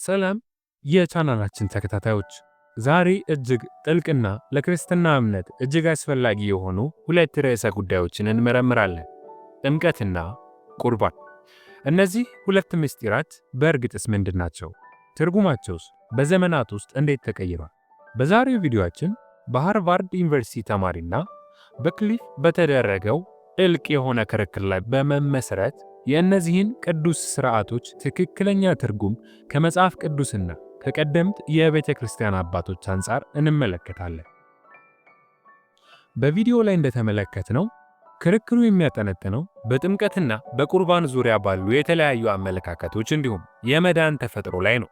ሰላም የቻናላችን ተከታታዮች፣ ዛሬ እጅግ ጥልቅና ለክርስትና እምነት እጅግ አስፈላጊ የሆኑ ሁለት ርዕሰ ጉዳዮችን እንመረምራለን፤ ጥምቀትና ቁርባን። እነዚህ ሁለት ምስጢራት በእርግጥስ ምንድን ናቸው? ትርጉማቸውስ በዘመናት ውስጥ እንዴት ተቀይሯል? በዛሬው ቪዲዮአችን በሃርቫርድ ዩኒቨርሲቲ ተማሪና በክሊፍ በተደረገው ጥልቅ የሆነ ክርክር ላይ በመመስረት የእነዚህን ቅዱስ ሥርዓቶች ትክክለኛ ትርጉም ከመጽሐፍ ቅዱስና ከቀደምት የቤተ ክርስቲያን አባቶች አንጻር እንመለከታለን። በቪዲዮ ላይ እንደተመለከትነው ክርክሩ የሚያጠነጥነው በጥምቀትና በቁርባን ዙሪያ ባሉ የተለያዩ አመለካከቶች እንዲሁም የመዳን ተፈጥሮ ላይ ነው።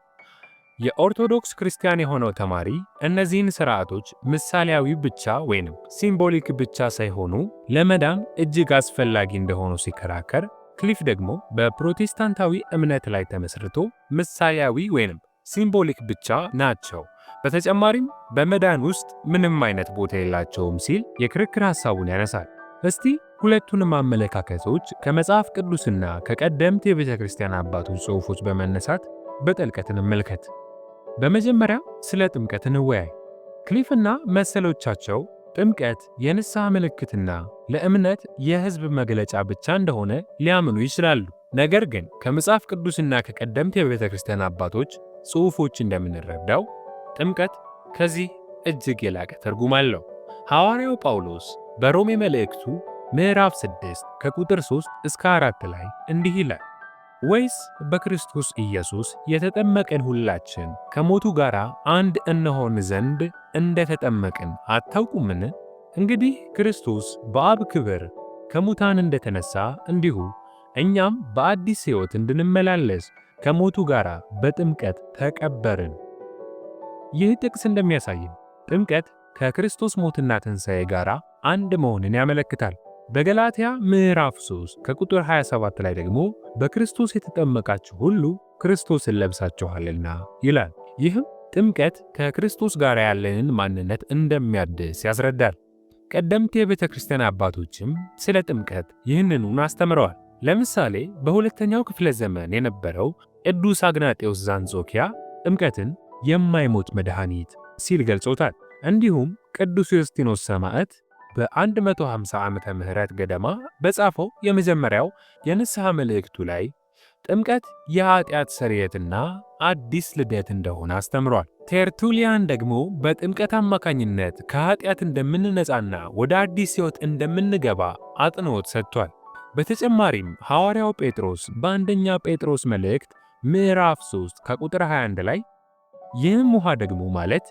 የኦርቶዶክስ ክርስቲያን የሆነው ተማሪ እነዚህን ሥርዓቶች ምሳሌያዊ ብቻ ወይንም ሲምቦሊክ ብቻ ሳይሆኑ ለመዳን እጅግ አስፈላጊ እንደሆኑ ሲከራከር፣ ክሊፍ ደግሞ በፕሮቴስታንታዊ እምነት ላይ ተመስርቶ ምሳሌያዊ ወይንም ሲምቦሊክ ብቻ ናቸው፣ በተጨማሪም በመዳን ውስጥ ምንም አይነት ቦታ የላቸውም ሲል የክርክር ሐሳቡን ያነሳል። እስቲ ሁለቱንም አመለካከቶች ከመጽሐፍ ቅዱስና ከቀደምት የቤተ ክርስቲያን አባቶች ጽሑፎች በመነሳት በጥልቀት እንመልከት። በመጀመሪያ ስለ ጥምቀት እንወያይ። ክሊፍና መሰሎቻቸው ጥምቀት የንስሐ ምልክትና ለእምነት የሕዝብ መግለጫ ብቻ እንደሆነ ሊያምኑ ይችላሉ። ነገር ግን ከመጽሐፍ ቅዱስና ከቀደምት የቤተ ክርስቲያን አባቶች ጽሑፎች እንደምንረዳው ጥምቀት ከዚህ እጅግ የላቀ ትርጉም አለው። ሐዋርያው ጳውሎስ በሮሜ መልእክቱ ምዕራፍ 6 ከቁጥር 3 እስከ 4 ላይ እንዲህ ይላል፣ ወይስ በክርስቶስ ኢየሱስ የተጠመቅን ሁላችን ከሞቱ ጋር አንድ እንሆን ዘንድ እንደተጠመቅን አታውቁምን? እንግዲህ ክርስቶስ በአብ ክብር ከሙታን እንደተነሳ እንዲሁ እኛም በአዲስ ሕይወት እንድንመላለስ ከሞቱ ጋር በጥምቀት ተቀበርን። ይህ ጥቅስ እንደሚያሳየን ጥምቀት ከክርስቶስ ሞትና ትንሣኤ ጋር አንድ መሆንን ያመለክታል። በገላትያ ምዕራፍ 3 ከቁጥር 27 ላይ ደግሞ በክርስቶስ የተጠመቃችሁ ሁሉ ክርስቶስን ለብሳችኋልና ይላል። ይህም ጥምቀት ከክርስቶስ ጋር ያለንን ማንነት እንደሚያድስ ያስረዳል። ቀደምት የቤተ ክርስቲያን አባቶችም ስለ ጥምቀት ይህንኑን አስተምረዋል። ለምሳሌ በሁለተኛው ክፍለ ዘመን የነበረው ቅዱስ አግናጤዎስ ዘአንጾኪያ ጥምቀትን የማይሞት መድኃኒት ሲል ገልጾታል። እንዲሁም ቅዱስ ዮስጢኖስ ሰማዕት በ150 ዓመተ ምህረት ገደማ በጻፈው የመጀመሪያው የንስሐ መልእክቱ ላይ ጥምቀት የኃጢአት ስርየትና አዲስ ልደት እንደሆነ አስተምሯል። ቴርቱሊያን ደግሞ በጥምቀት አማካኝነት ከኃጢአት እንደምንነጻና ወደ አዲስ ሕይወት እንደምንገባ አጽንዖት ሰጥቷል። በተጨማሪም ሐዋርያው ጴጥሮስ በአንደኛ ጴጥሮስ መልእክት ምዕራፍ 3 ከቁጥር 21 ላይ ይህም ውሃ ደግሞ ማለት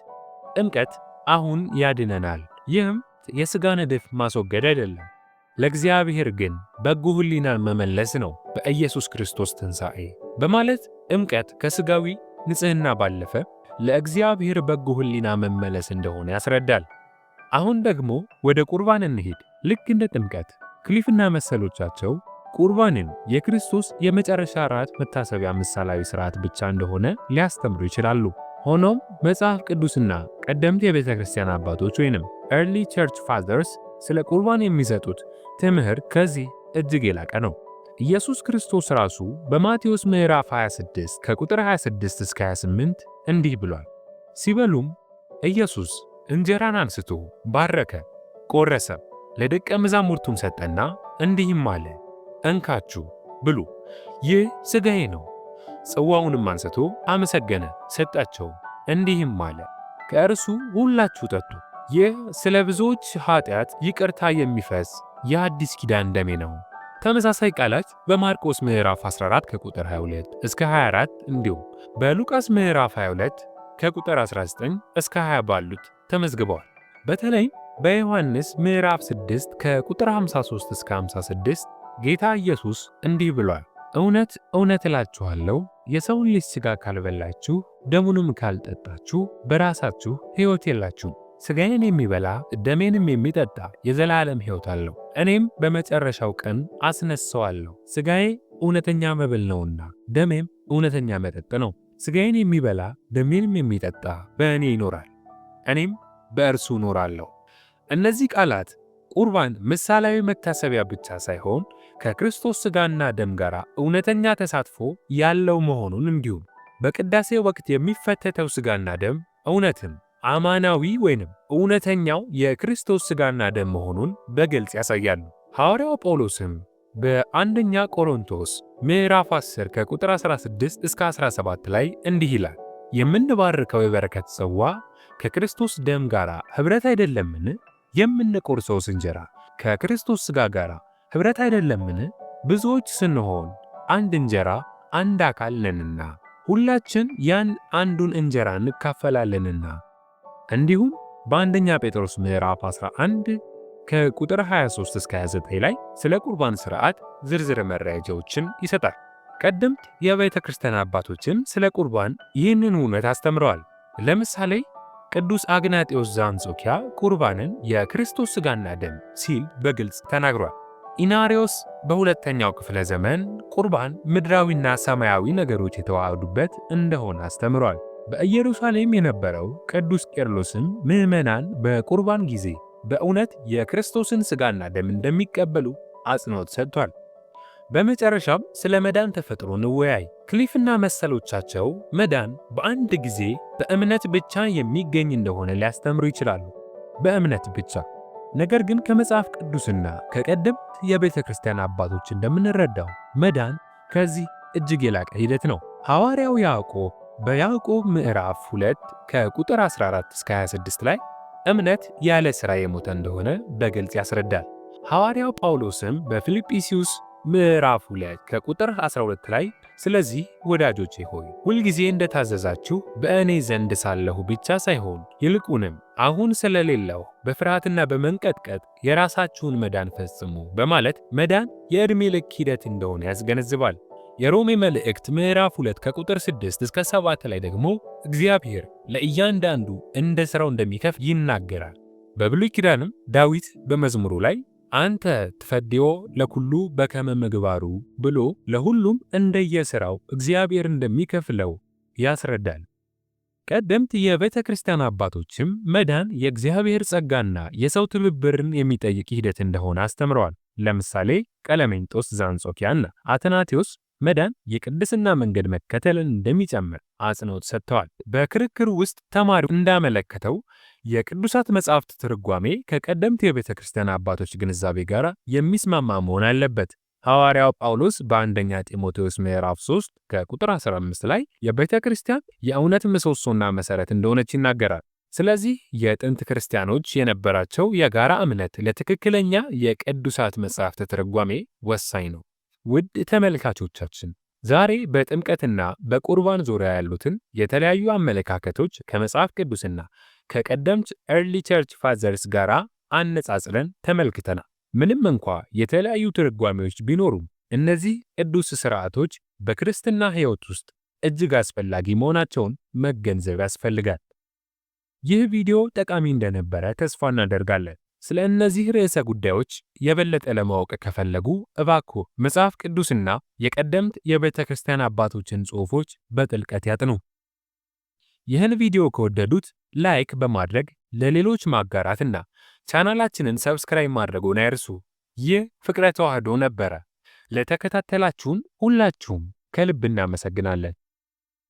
ጥምቀት አሁን ያድነናል፣ ይህም የሥጋ ንድፍ ማስወገድ አይደለም፣ ለእግዚአብሔር ግን በጎ ሕሊናን መመለስ ነው በኢየሱስ ክርስቶስ ትንሣኤ በማለት ጥምቀት ከሥጋዊ ንጽሕና ባለፈ ለእግዚአብሔር በጎ ሕሊና መመለስ እንደሆነ ያስረዳል። አሁን ደግሞ ወደ ቁርባን እንሂድ። ልክ እንደ ጥምቀት ክሊፍና መሰሎቻቸው ቁርባንን የክርስቶስ የመጨረሻ ራት መታሰቢያ ምሳሌያዊ ሥርዓት ብቻ እንደሆነ ሊያስተምሩ ይችላሉ። ሆኖም መጽሐፍ ቅዱስና ቀደምት የቤተ ክርስቲያን አባቶች ወይንም early church fathers ስለ ቁርባን የሚሰጡት ትምህርት ከዚህ እጅግ የላቀ ነው። ኢየሱስ ክርስቶስ ራሱ በማቴዎስ ምዕራፍ 26 ከቁጥር 26 እስከ 28 እንዲህ ብሏል። ሲበሉም ኢየሱስ እንጀራን አንስቶ ባረከ፣ ቆረሰ፣ ለደቀ መዛሙርቱም ሰጠና እንዲህም አለ፣ እንካችሁ ብሉ፣ ይህ ሥጋዬ ነው። ጽዋውንም አንስቶ አመሰገነ፣ ሰጣቸው፣ እንዲህም አለ፣ ከእርሱ ሁላችሁ ጠጡ፣ ይህ ስለ ብዙዎች ኃጢአት ይቅርታ የሚፈስ የአዲስ ኪዳን ደሜ ነው። ተመሳሳይ ቃላት በማርቆስ ምዕራፍ 14 ከቁጥር 22 እስከ 24 እንዲሁም በሉቃስ ምዕራፍ 22 ከቁጥር 19 እስከ 20 ባሉት ተመዝግበዋል። በተለይ በዮሐንስ ምዕራፍ 6 ከቁጥር 53 እስከ 56 ጌታ ኢየሱስ እንዲህ ብሏል፣ እውነት እውነት እላችኋለሁ የሰውን ልጅ ሥጋ ካልበላችሁ ደሙንም ካልጠጣችሁ በራሳችሁ ሕይወት የላችሁም። ሥጋዬን የሚበላ ደሜንም የሚጠጣ የዘላለም ሕይወት አለው፣ እኔም በመጨረሻው ቀን አስነሣዋለሁ። ሥጋዬ እውነተኛ መብል ነውና ደሜም እውነተኛ መጠጥ ነው። ሥጋዬን የሚበላ ደሜንም የሚጠጣ በእኔ ይኖራል፣ እኔም በእርሱ እኖራለሁ። እነዚህ ቃላት ቁርባን ምሳሌያዊ መታሰቢያ ብቻ ሳይሆን ከክርስቶስ ሥጋና ደም ጋር እውነተኛ ተሳትፎ ያለው መሆኑን እንዲሁም በቅዳሴ ወቅት የሚፈተተው ሥጋና ደም እውነትም አማናዊ ወይንም እውነተኛው የክርስቶስ ሥጋና ደም መሆኑን በግልጽ ያሳያሉ። ሐዋርያው ጳውሎስም በአንደኛ ቆሮንቶስ ምዕራፍ 10 ከቁጥር 16 እስከ 17 ላይ እንዲህ ይላል፣ የምንባርከው የበረከት ጽዋ ከክርስቶስ ደም ጋር ኅብረት አይደለምን? የምንቆርሰውስ እንጀራ ከክርስቶስ ሥጋ ጋር ኅብረት አይደለምን? ብዙዎች ስንሆን አንድ እንጀራ አንድ አካል ነንና ሁላችን ያን አንዱን እንጀራ እንካፈላለንና። እንዲሁም በአንደኛ ጴጥሮስ ምዕራፍ 11 ከቁጥር 23 እስከ 29 ላይ ስለ ቁርባን ሥርዓት ዝርዝር መረጃዎችን ይሰጣል። ቀደምት የቤተ ክርስቲያን አባቶችም ስለ ቁርባን ይህንን እውነት አስተምረዋል። ለምሳሌ ቅዱስ አግናጤዎስ ዘአንጾኪያ ቁርባንን የክርስቶስ ሥጋና ደም ሲል በግልጽ ተናግሯል። ኢናሪዮስ በሁለተኛው ክፍለ ዘመን ቁርባን ምድራዊና ሰማያዊ ነገሮች የተዋሃዱበት እንደሆነ አስተምሯል። በኢየሩሳሌም የነበረው ቅዱስ ቄርሎስም ምዕመናን በቁርባን ጊዜ በእውነት የክርስቶስን ሥጋና ደም እንደሚቀበሉ አጽንዖት ሰጥቷል። በመጨረሻም ስለ መዳን ተፈጥሮ እንወያይ። ክሊፍና መሰሎቻቸው መዳን በአንድ ጊዜ በእምነት ብቻ የሚገኝ እንደሆነ ሊያስተምሩ ይችላሉ። በእምነት ብቻ። ነገር ግን ከመጽሐፍ ቅዱስና ከቀደምት የቤተ ክርስቲያን አባቶች እንደምንረዳው መዳን ከዚህ እጅግ የላቀ ሂደት ነው። ሐዋርያው ያዕቆብ በያዕቆብ ምዕራፍ 2 ከቁጥር 14 እስከ 26 ላይ እምነት ያለ ሥራ የሞተ እንደሆነ በግልጽ ያስረዳል። ሐዋርያው ጳውሎስም በፊልጵስዩስ ምዕራፍ 2 ከቁጥር 12 ላይ ስለዚህ ወዳጆቼ ሆይ ሁልጊዜ እንደታዘዛችሁ በእኔ ዘንድ ሳለሁ ብቻ ሳይሆን ይልቁንም አሁን ስለሌለው በፍርሃትና በመንቀጥቀጥ የራሳችሁን መዳን ፈጽሙ በማለት መዳን የዕድሜ ልክ ሂደት እንደሆነ ያስገነዝባል። የሮሜ መልእክት ምዕራፍ 2 ከቁጥር 6 እስከ 7 ላይ ደግሞ እግዚአብሔር ለእያንዳንዱ እንደ ሥራው እንደሚከፍል ይናገራል። በብሉይ ኪዳንም ዳዊት በመዝሙሩ ላይ አንተ ትፈድዮ ለኩሉ በከመ ምግባሩ ብሎ ለሁሉም እንደየሥራው እግዚአብሔር እንደሚከፍለው ያስረዳል። ቀደምት የቤተ ክርስቲያን አባቶችም መዳን የእግዚአብሔር ጸጋና የሰው ትብብርን የሚጠይቅ ሂደት እንደሆነ አስተምረዋል። ለምሳሌ ቀለሜንጦስ ዘአንጾኪያና አትናቴዎስ መዳን የቅድስና መንገድ መከተልን እንደሚጨምር አጽንዖት ሰጥተዋል። በክርክር ውስጥ ተማሪው እንዳመለከተው የቅዱሳት መጻሕፍት ትርጓሜ ከቀደምት የቤተ ክርስቲያን አባቶች ግንዛቤ ጋር የሚስማማ መሆን አለበት። ሐዋርያው ጳውሎስ በአንደኛ ጢሞቴዎስ ምዕራፍ 3 ከቁጥር 15 ላይ የቤተ ክርስቲያን የእውነት ምሰሶና መሠረት እንደሆነች ይናገራል። ስለዚህ የጥንት ክርስቲያኖች የነበራቸው የጋራ እምነት ለትክክለኛ የቅዱሳት መጻሕፍት ትርጓሜ ወሳኝ ነው። ውድ ተመልካቾቻችን ዛሬ በጥምቀትና በቁርባን ዙሪያ ያሉትን የተለያዩ አመለካከቶች ከመጽሐፍ ቅዱስና ከቀደምት ኤርሊ ቸርች ፋዘርስ ጋር አነጻጽረን ተመልክተናል። ምንም እንኳ የተለያዩ ትርጓሜዎች ቢኖሩም እነዚህ ቅዱስ ሥርዓቶች በክርስትና ሕይወት ውስጥ እጅግ አስፈላጊ መሆናቸውን መገንዘብ ያስፈልጋል። ይህ ቪዲዮ ጠቃሚ እንደነበረ ተስፋ እናደርጋለን። ስለ እነዚህ ርዕሰ ጉዳዮች የበለጠ ለማወቅ ከፈለጉ እባክዎ መጽሐፍ ቅዱስና የቀደምት የቤተ ክርስቲያን አባቶችን ጽሑፎች በጥልቀት ያጥኑ። ይህን ቪዲዮ ከወደዱት ላይክ በማድረግ ለሌሎች ማጋራትና ቻናላችንን ሰብስክራይብ ማድረግዎን አይርሱ። ይህ ፍቅረ ተዋህዶ ነበረ። ለተከታተላችሁን ሁላችሁም ከልብ እናመሰግናለን።